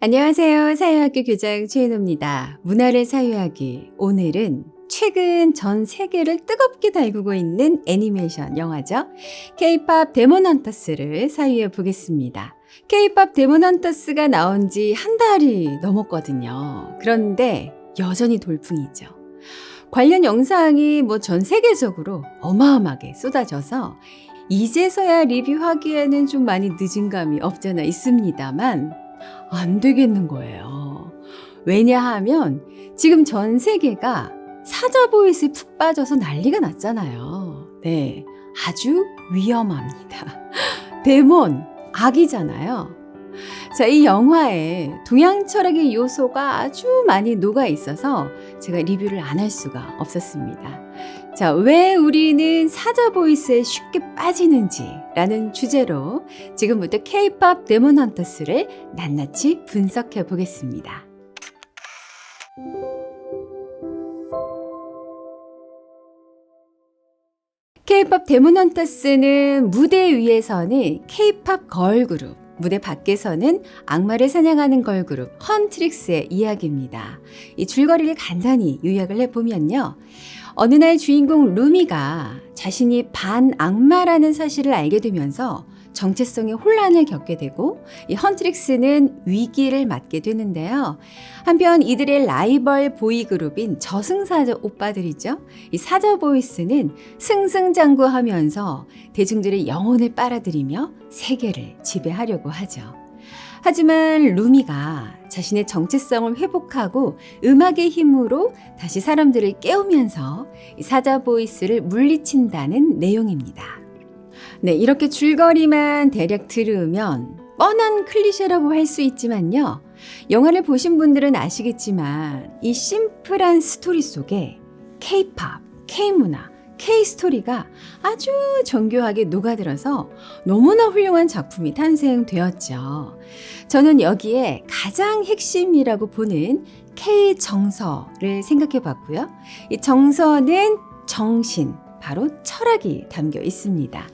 안녕하세요. 사회학교 교장 최인호입니다. 문화를 사유하기. 오늘은 최근 전 세계를 뜨겁게 달구고 있는 애니메이션 영화죠. K-POP 데몬 헌터스를 사유해 보겠습니다. K-POP 데몬 헌터스가 나온 지 한 달이 넘었거든요. 그런데 여전히 돌풍이죠. 관련 영상이 전 세계적으로 어마어마하게 쏟아져서 이제서야 리뷰하기에는 좀 많이 늦은 감이 없잖아 있습니다만 안 되겠는 거예요. 왜냐하면 지금 전 세계가 사자보이스에 푹 빠져서 난리가 났잖아요. 네, 아주 위험합니다. 데몬, 악이잖아요. 자, 이 영화에 동양 철학의 요소가 아주 많이 녹아 있어서 제가 리뷰를 안 할 수가 없었습니다. 자, 왜 우리는 사자보이스에 쉽게 빠지는지라는 주제로 지금부터 K-POP 데몬 헌터스를 낱낱이 분석해 보겠습니다. K-POP 데몬 헌터스는 무대 위에서는 K-POP 걸그룹, 무대 밖에서는 악마를 사냥하는 걸그룹 헌트릭스의 이야기입니다. 이 줄거리를 간단히 요약을 해보면요. 어느 날 주인공 루미가 자신이 반악마라는 사실을 알게 되면서 정체성의 혼란을 겪게 되고 이 헌트릭스는 위기를 맞게 되는데요. 한편 이들의 라이벌 보이그룹인 저승사자 오빠들이죠. 이 사자보이스는 승승장구하면서 대중들의 영혼을 빨아들이며 세계를 지배하려고 하죠. 하지만 루미가 자신의 정체성을 회복하고 음악의 힘으로 다시 사람들을 깨우면서 사자보이스를 물리친다는 내용입니다. 네, 이렇게 줄거리만 대략 들으면 뻔한 클리셰라고 할 수 있지만요. 영화를 보신 분들은 아시겠지만 이 심플한 스토리 속에 K-POP, K-문화, K-스토리가 아주 정교하게 녹아들어서 너무나 훌륭한 작품이 탄생되었죠. 저는 여기에 가장 핵심이라고 보는 K-정서를 생각해 봤고요. 이 정서는 정신, 바로 철학이 담겨 있습니다.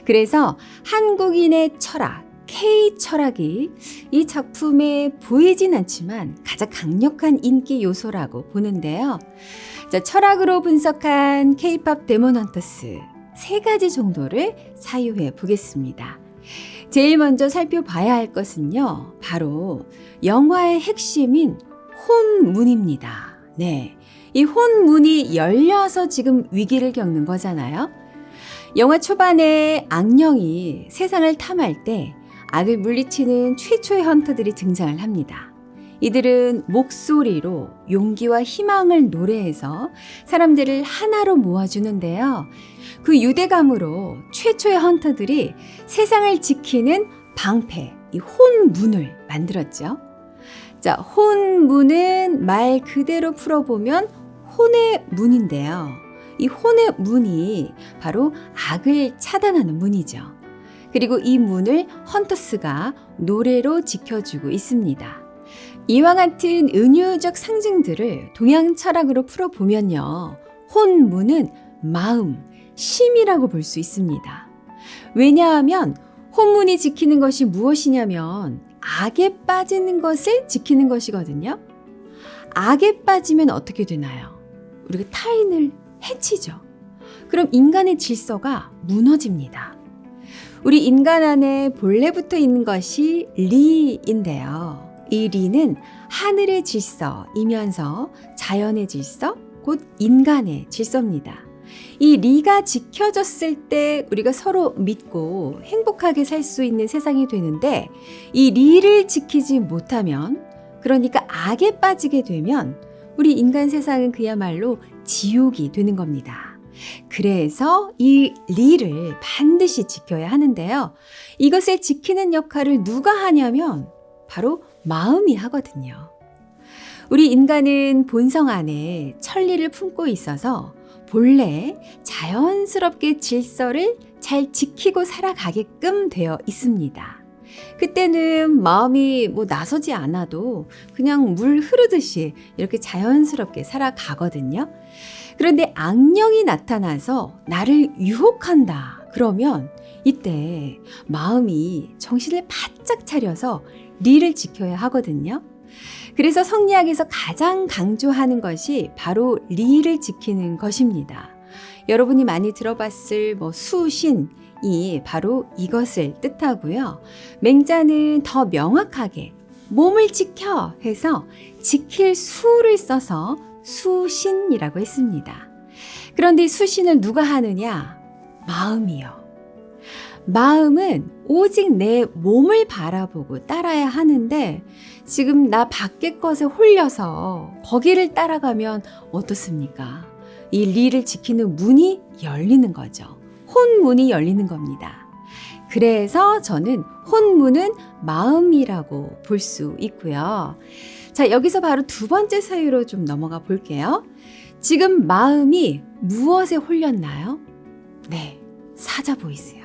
그래서 한국인의 철학, K-철학이 이 작품에 보이진 않지만 가장 강력한 인기 요소라고 보는데요. 자, 철학으로 분석한 K-POP 데몬 헌터스 3가지 정도를 사유해 보겠습니다. 제일 먼저 살펴봐야 할 것은요. 바로 영화의 핵심인 혼문입니다. 네, 이 혼문이 열려서 지금 위기를 겪는 거잖아요. 영화 초반에 악령이 세상을 탐할 때 악을 물리치는 최초의 헌터들이 등장을 합니다. 이들은 목소리로 용기와 희망을 노래해서 사람들을 하나로 모아주는데요. 그 유대감으로 최초의 헌터들이 세상을 지키는 방패, 이 혼문을 만들었죠. 자, 혼문은 말 그대로 풀어보면 혼의 문인데요. 이 혼의 문이 바로 악을 차단하는 문이죠. 그리고 이 문을 헌터스가 노래로 지켜주고 있습니다. 이와 같은 은유적 상징들을 동양 철학으로 풀어보면요. 혼문은 마음, 심이라고 볼 수 있습니다. 왜냐하면 혼문이 지키는 것이 무엇이냐면 악에 빠지는 것을 지키는 것이거든요. 악에 빠지면 어떻게 되나요? 우리가 타인을 해치죠. 그럼 인간의 질서가 무너집니다. 우리 인간 안에 본래 붙어 있는 것이 리인데요. 이 리는 하늘의 질서이면서 자연의 질서, 곧 인간의 질서입니다. 이 리가 지켜졌을 때 우리가 서로 믿고 행복하게 살 수 있는 세상이 되는데 이 리를 지키지 못하면, 그러니까 악에 빠지게 되면 우리 인간 세상은 그야말로 지옥이 되는 겁니다. 그래서 이 리를 반드시 지켜야 하는데요. 이것을 지키는 역할을 누가 하냐면 바로 마음이 하거든요. 우리 인간은 본성 안에 천리를 품고 있어서 본래 자연스럽게 질서를 잘 지키고 살아가게끔 되어 있습니다. 그때는 마음이 나서지 않아도 그냥 물 흐르듯이 이렇게 자연스럽게 살아가거든요. 그런데 악령이 나타나서 나를 유혹한다. 그러면 이때 마음이 정신을 바짝 차려서 리를 지켜야 하거든요. 그래서 성리학에서 가장 강조하는 것이 바로 리를 지키는 것입니다. 여러분이 많이 들어봤을 수신이 바로 이것을 뜻하고요. 맹자는 더 명확하게 몸을 지켜 해서 지킬 수를 써서 수신이라고 했습니다. 그런데 이 수신을 누가 하느냐? 마음이요. 마음은 오직 내 몸을 바라보고 따라야 하는데 지금 나 밖의 것에 홀려서 거기를 따라가면 어떻습니까? 이 리를 지키는 문이 열리는 거죠. 혼문이 열리는 겁니다. 그래서 저는 혼문은 마음이라고 볼 수 있고요. 자, 여기서 바로 두 번째 사유로 좀 넘어가 볼게요. 지금 마음이 무엇에 홀렸나요? 네, 사자 보이스요.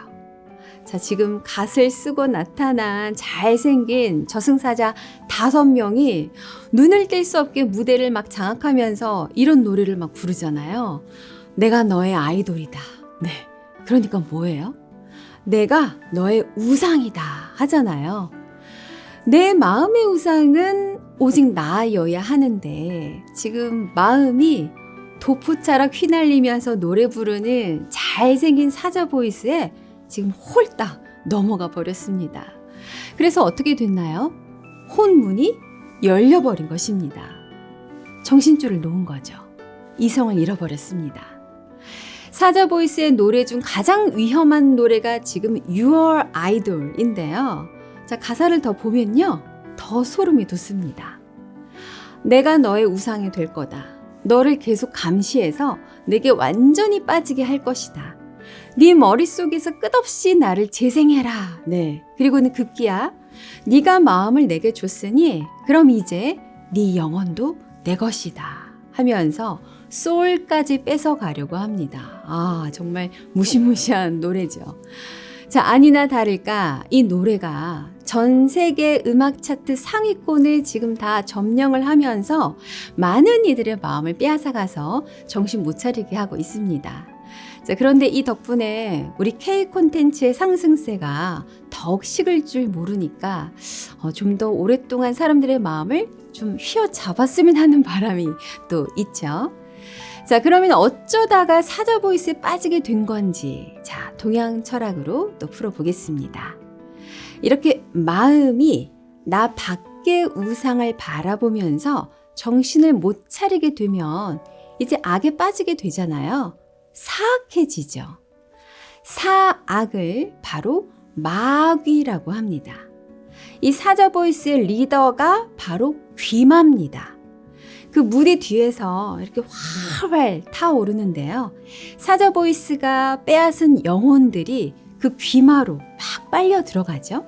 자, 지금 갓을 쓰고 나타난 잘생긴 저승사자 5명이 눈을 뗄 수 없게 무대를 막 장악하면서 이런 노래를 막 부르잖아요. 내가 너의 아이돌이다. 네, 그러니까 뭐예요? 내가 너의 우상이다 하잖아요. 내 마음의 우상은 오직 나여야 하는데 지금 마음이 도포자락 휘날리면서 노래 부르는 잘생긴 사자 보이스에 지금 홀딱 넘어가 버렸습니다. 그래서 어떻게 됐나요? 혼문이 열려버린 것입니다. 정신줄을 놓은 거죠. 이성을 잃어버렸습니다. 사자 보이스의 노래 중 가장 위험한 노래가 지금 Your Idol인데요. 자, 가사를 더 보면요. 더 소름이 돋습니다. 내가 너의 우상이 될 거다. 너를 계속 감시해서 내게 완전히 빠지게 할 것이다. 네 머릿속에서 끝없이 나를 재생해라. 네. 그리고는 급기야 네가 마음을 내게 줬으니 그럼 이제 네 영혼도 내 것이다 하면서 소울까지 뺏어가려고 합니다. 아, 정말 무시무시한 노래죠. 자, 아니나 다를까 이 노래가 전 세계 음악 차트 상위권을 지금 다 점령을 하면서 많은 이들의 마음을 빼앗아가서 정신 못 차리게 하고 있습니다. 자, 그런데 이 덕분에 우리 K 콘텐츠의 상승세가 더욱 식을 줄 모르니까 좀 더 오랫동안 사람들의 마음을 좀 휘어잡았으면 하는 바람이 또 있죠. 자, 그러면 어쩌다가 사자 보이스에 빠지게 된 건지 자, 동양 철학으로 또 풀어보겠습니다. 이렇게 마음이 나 밖의 우상을 바라보면서 정신을 못 차리게 되면 이제 악에 빠지게 되잖아요. 사악해지죠. 사악을 바로 마귀라고 합니다. 이 사자 보이스의 리더가 바로 귀마입니다. 그 무대 뒤에서 이렇게 활활 타오르는데요. 사자 보이스가 빼앗은 영혼들이 그 귀마로 막 빨려 들어가죠.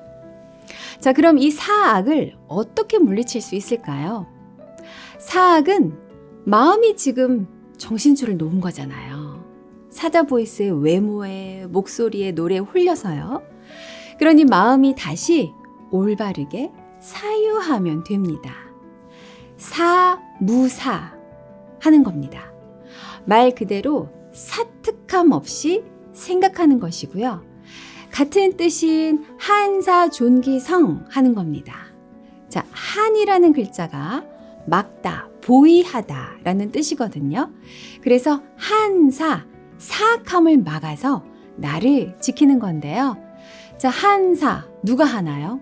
자, 그럼 이 사악을 어떻게 물리칠 수 있을까요? 사악은 마음이 지금 정신줄을 놓은 거잖아요. 사자 보이스의 외모에 목소리에 노래에 홀려서요. 그러니 마음이 다시 올바르게 사유하면 됩니다. 사무사 하는 겁니다. 말 그대로 사특함 없이 생각하는 것이고요. 같은 뜻인 한사존기성 하는 겁니다. 자, 한이라는 글자가 막다, 보이하다 라는 뜻이거든요. 그래서 한사, 사악함을 막아서 나를 지키는 건데요. 자, 한사 누가 하나요?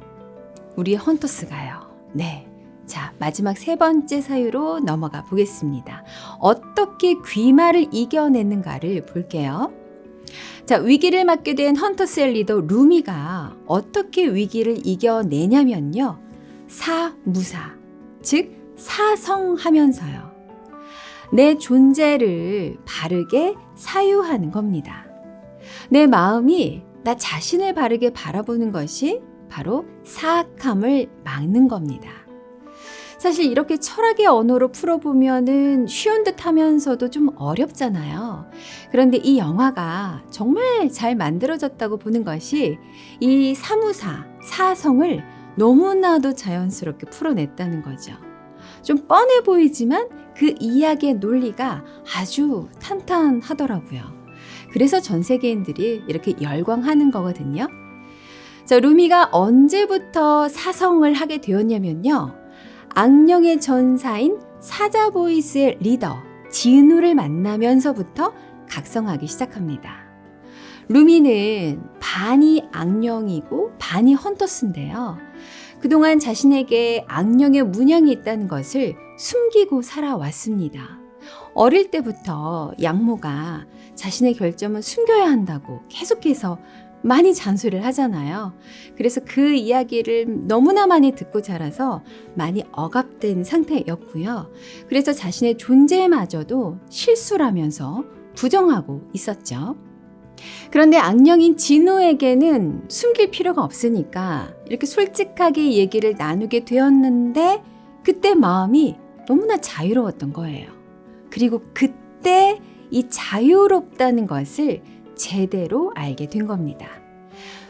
우리 헌터스가요. 네. 자, 마지막 세 번째 사유로 넘어가 보겠습니다. 어떻게 귀마를 이겨내는가를 볼게요. 자, 위기를 맞게 된 헌터스의 리더 루미가 어떻게 위기를 이겨내냐면요. 사무사, 즉 사성하면서요. 내 존재를 바르게 사유하는 겁니다. 내 마음이 나 자신을 바르게 바라보는 것이 바로 사악함을 막는 겁니다. 사실 이렇게 철학의 언어로 풀어보면은 쉬운 듯 하면서도 좀 어렵잖아요. 그런데 이 영화가 정말 잘 만들어졌다고 보는 것이 이 사무사, 사성을 너무나도 자연스럽게 풀어냈다는 거죠. 좀 뻔해 보이지만 그 이야기의 논리가 아주 탄탄하더라고요. 그래서 전 세계인들이 이렇게 열광하는 거거든요. 자, 루미가 언제부터 사성을 하게 되었냐면요. 악령의 전사인 사자보이스의 리더 진우를 만나면서부터 각성하기 시작합니다. 루미는 반이 악령이고 반이 헌터스인데요. 그동안 자신에게 악령의 문양이 있다는 것을 숨기고 살아왔습니다. 어릴 때부터 양모가 자신의 결점을 숨겨야 한다고 계속해서 많이 잔소리를 하잖아요. 그래서 그 이야기를 너무나 많이 듣고 자라서 많이 억압된 상태였고요. 그래서 자신의 존재마저도 실수라면서 부정하고 있었죠. 그런데 악령인 진우에게는 숨길 필요가 없으니까 이렇게 솔직하게 얘기를 나누게 되었는데 그때 마음이 너무나 자유로웠던 거예요. 그리고 그때 이 자유롭다는 것을 제대로 알게 된 겁니다.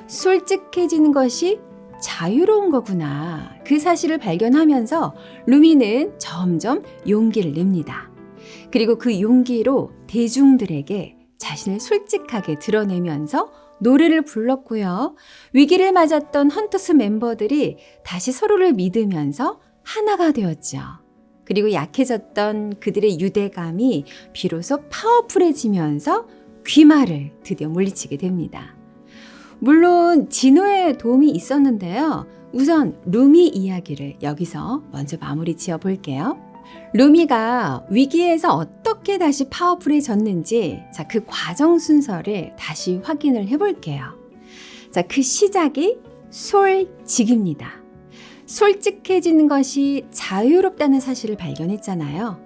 솔직해지는 것이 자유로운 거구나. 그 사실을 발견하면서 루미는 점점 용기를 냅니다. 그리고 그 용기로 대중들에게 자신을 솔직하게 드러내면서 노래를 불렀고요. 위기를 맞았던 헌터스 멤버들이 다시 서로를 믿으면서 하나가 되었죠. 그리고 약해졌던 그들의 유대감이 비로소 파워풀해지면서 귀마를 드디어 물리치게 됩니다. 물론 진우의 도움이 있었는데요. 우선 루미 이야기를 여기서 먼저 마무리 지어 볼게요. 루미가 위기에서 어떻게 다시 파워풀해졌는지 그 과정 순서를 다시 확인을 해볼게요. 그 시작이 솔직입니다. 솔직해지는 것이 자유롭다는 사실을 발견했잖아요.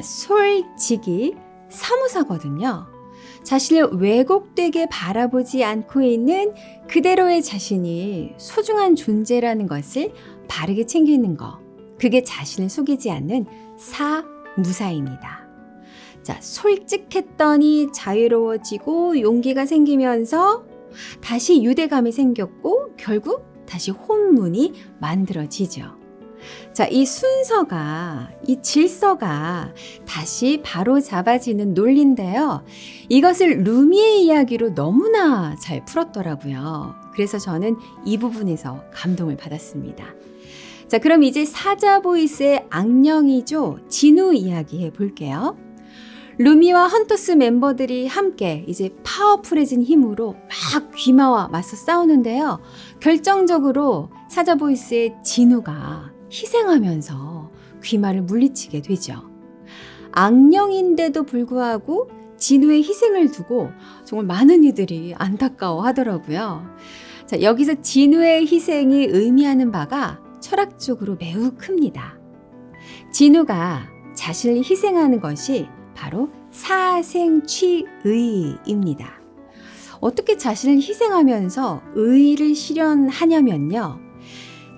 솔직이 사무사거든요. 자신을 왜곡되게 바라보지 않고 있는 그대로의 자신이 소중한 존재라는 것을 바르게 챙기는 것. 그게 자신을 속이지 않는 사무사입니다. 솔직했더니 자유로워지고 용기가 생기면서 다시 유대감이 생겼고 결국 다시 혼문이 만들어지죠. 이 순서가, 이 질서가 다시 바로 잡아지는 논리인데요. 이것을 루미의 이야기로 너무나 잘 풀었더라고요. 그래서 저는 이 부분에서 감동을 받았습니다. 그럼 이제 사자보이스의 악령이죠. 진우 이야기 해볼게요. 루미와 헌터스 멤버들이 함께 이제 파워풀해진 힘으로 막 귀마와 맞서 싸우는데요. 결정적으로 사자보이스의 진우가 희생하면서 귀마를 물리치게 되죠. 악령인데도 불구하고 진우의 희생을 두고 정말 많은 이들이 안타까워 하더라고요. 여기서 진우의 희생이 의미하는 바가 철학적으로 매우 큽니다. 진우가 자신을 희생하는 것이 바로 사생취의입니다. 어떻게 자신을 희생하면서 의의를 실현하냐면요.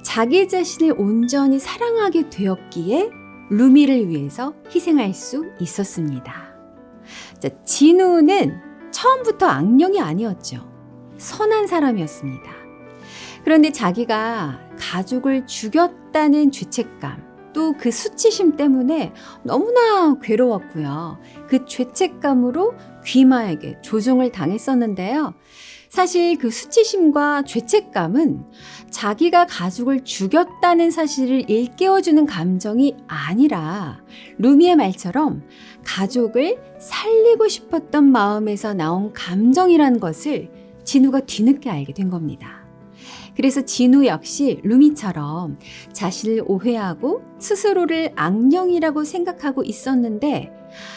자기 자신을 온전히 사랑하게 되었기에 루미를 위해서 희생할 수 있었습니다. 진우는 처음부터 악령이 아니었죠. 선한 사람이었습니다. 그런데 자기가 가족을 죽였다는 죄책감, 또 그 수치심 때문에 너무나 괴로웠고요. 그 죄책감으로 귀마에게 조종을 당했었는데요. 사실 그 수치심과 죄책감은 자기가 가족을 죽였다는 사실을 일깨워주는 감정이 아니라 루미의 말처럼 가족을 살리고 싶었던 마음에서 나온 감정이라는 것을 진우가 뒤늦게 알게 된 겁니다. 그래서 진우 역시 루미처럼 자신을 오해하고 스스로를 악령이라고 생각하고 있었는데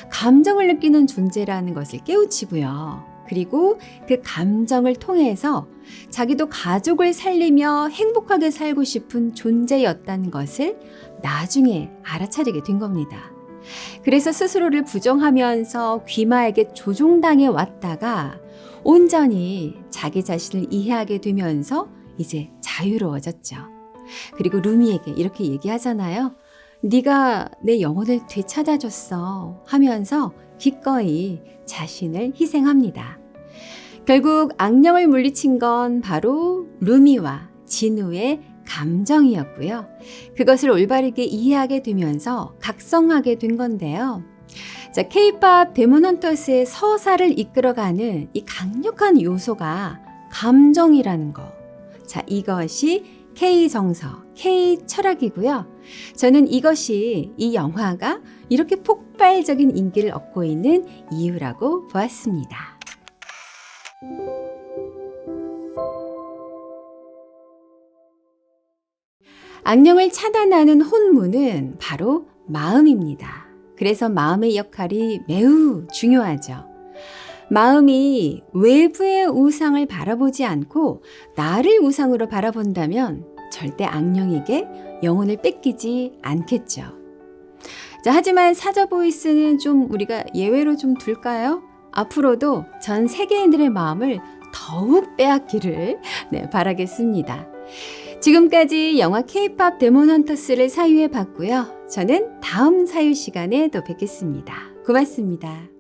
감정을 느끼는 존재라는 것을 깨우치고요. 그리고 그 감정을 통해서 자기도 가족을 살리며 행복하게 살고 싶은 존재였다는 것을 나중에 알아차리게 된 겁니다. 그래서 스스로를 부정하면서 귀마에게 조종당해 왔다가 온전히 자기 자신을 이해하게 되면서 이제 자유로워졌죠. 그리고 루미에게 이렇게 얘기하잖아요. 네가 내 영혼을 되찾아줬어 하면서 기꺼이 자신을 희생합니다. 결국 악령을 물리친 건 바로 루미와 진우의 감정이었고요. 그것을 올바르게 이해하게 되면서 각성하게 된 건데요. K-POP 데몬헌터스의 서사를 이끌어가는 이 강력한 요소가 감정이라는 거. 자, 이것이 K정서, K철학이고요. 저는 이것이 이 영화가 이렇게 폭발적인 인기를 얻고 있는 이유라고 보았습니다. 악령을 차단하는 혼문은 바로 마음입니다. 그래서 마음의 역할이 매우 중요하죠. 마음이 외부의 우상을 바라보지 않고 나를 우상으로 바라본다면 절대 악령에게 영혼을 뺏기지 않겠죠. 자, 하지만 사자보이스는 좀 우리가 예외로 좀 둘까요? 앞으로도 전 세계인들의 마음을 더욱 빼앗기를 바라겠습니다. 지금까지 영화 K-POP 데몬 헌터스를 사유해 봤고요. 저는 다음 사유 시간에 또 뵙겠습니다. 고맙습니다.